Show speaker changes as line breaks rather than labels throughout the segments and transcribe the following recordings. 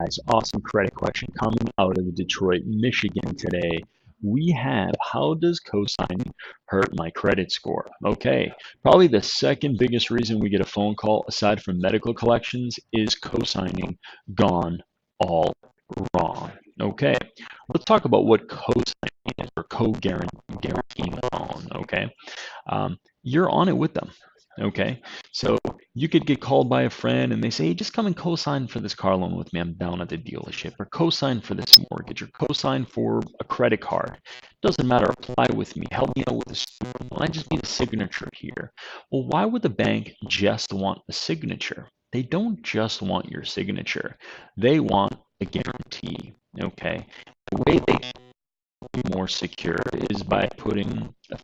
Guys, awesome credit question coming out of Detroit, Michigan today. We have, how does cosigning hurt my credit score? Okay, probably the second biggest reason we get a phone call aside from medical collections is cosigning gone all wrong. Okay, let's talk about what cosigning is, or co-guaranteeing a loan. Okay, you're on it with them. Okay, so you could get called by a friend and they say, hey, just come and co-sign for this car loan with me. I'm down at the dealership, or co-sign for this mortgage, or co-sign for a credit card. Doesn't matter. Apply with me. Help me out with a student loan. I just need a signature here. Well, why would the bank just want a signature? They don't just want your signature. They want a guarantee. Okay, the way they be more secure is by putting a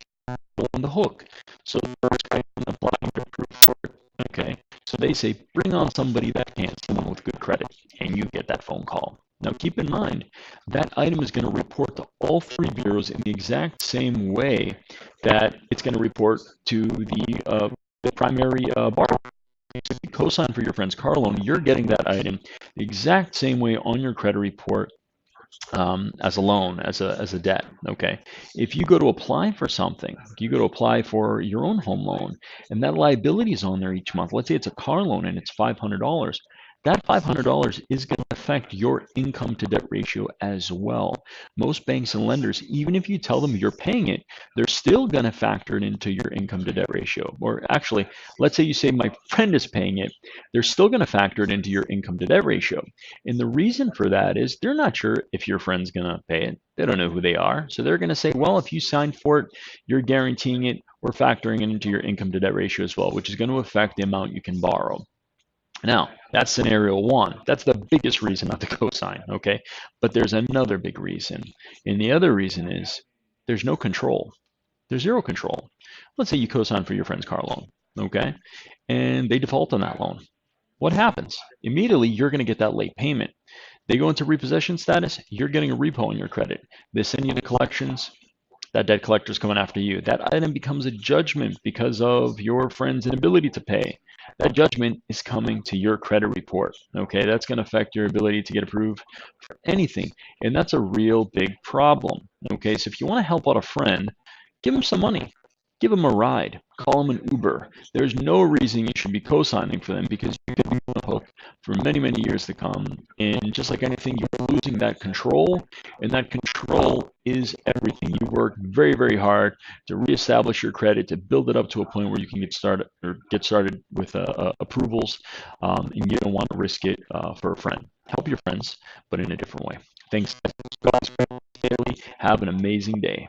on the hook. So the first guy applying to proof for it. Okay. So they say, bring on somebody that can, someone with good credit, and you get that phone call. Now keep in mind, that item is going to report to all three bureaus in the exact same way that it's going to report to the primary borrower. If you co-sign for your friend's car loan, you're getting that item the exact same way on your credit report as a loan, as a debt. Okay, if you go to apply for something, you go to apply for your own home loan, and that liability is on there each month. Let's say it's a car loan and it's $500. That $500 is going to affect your income to debt ratio as well. Most banks and lenders, even if you tell them you're paying it, they're still going to factor it into your income to debt ratio. Or actually, let's say you say my friend is paying it, they're still going to factor it into your income to debt ratio. And the reason for that is they're not sure if your friend's going to pay it. They don't know who they are. So they're going to say, well, if you signed for it, you're guaranteeing it. We're factoring it into your income to debt ratio as well, which is going to affect the amount you can borrow. Now, that's scenario one. That's the biggest reason not to co-sign, okay? But there's another big reason. And the other reason is there's no control. There's zero control. Let's say you co-sign for your friend's car loan, okay? And they default on that loan. What happens? Immediately, you're going to get that late payment. They go into repossession status, you're getting a repo on your credit. They send you to collections, that debt collector is coming after you. That item becomes a judgment because of your friend's inability to pay. That judgment is coming to your credit report. Okay, that's going to affect your ability to get approved for anything. And that's a real big problem. Okay, so if you want to help out a friend, give them some money. Give them a ride. Call them an Uber. There's no reason you should be co-signing for them because you could be on the hook for many, many years to come. And just like anything, you're losing that control, and that control is everything. You work very, very hard to reestablish your credit, to build it up to a point where you can get started with approvals, and you don't want to risk it for a friend. Help your friends, but in a different way. Thanks, guys. Have an amazing day.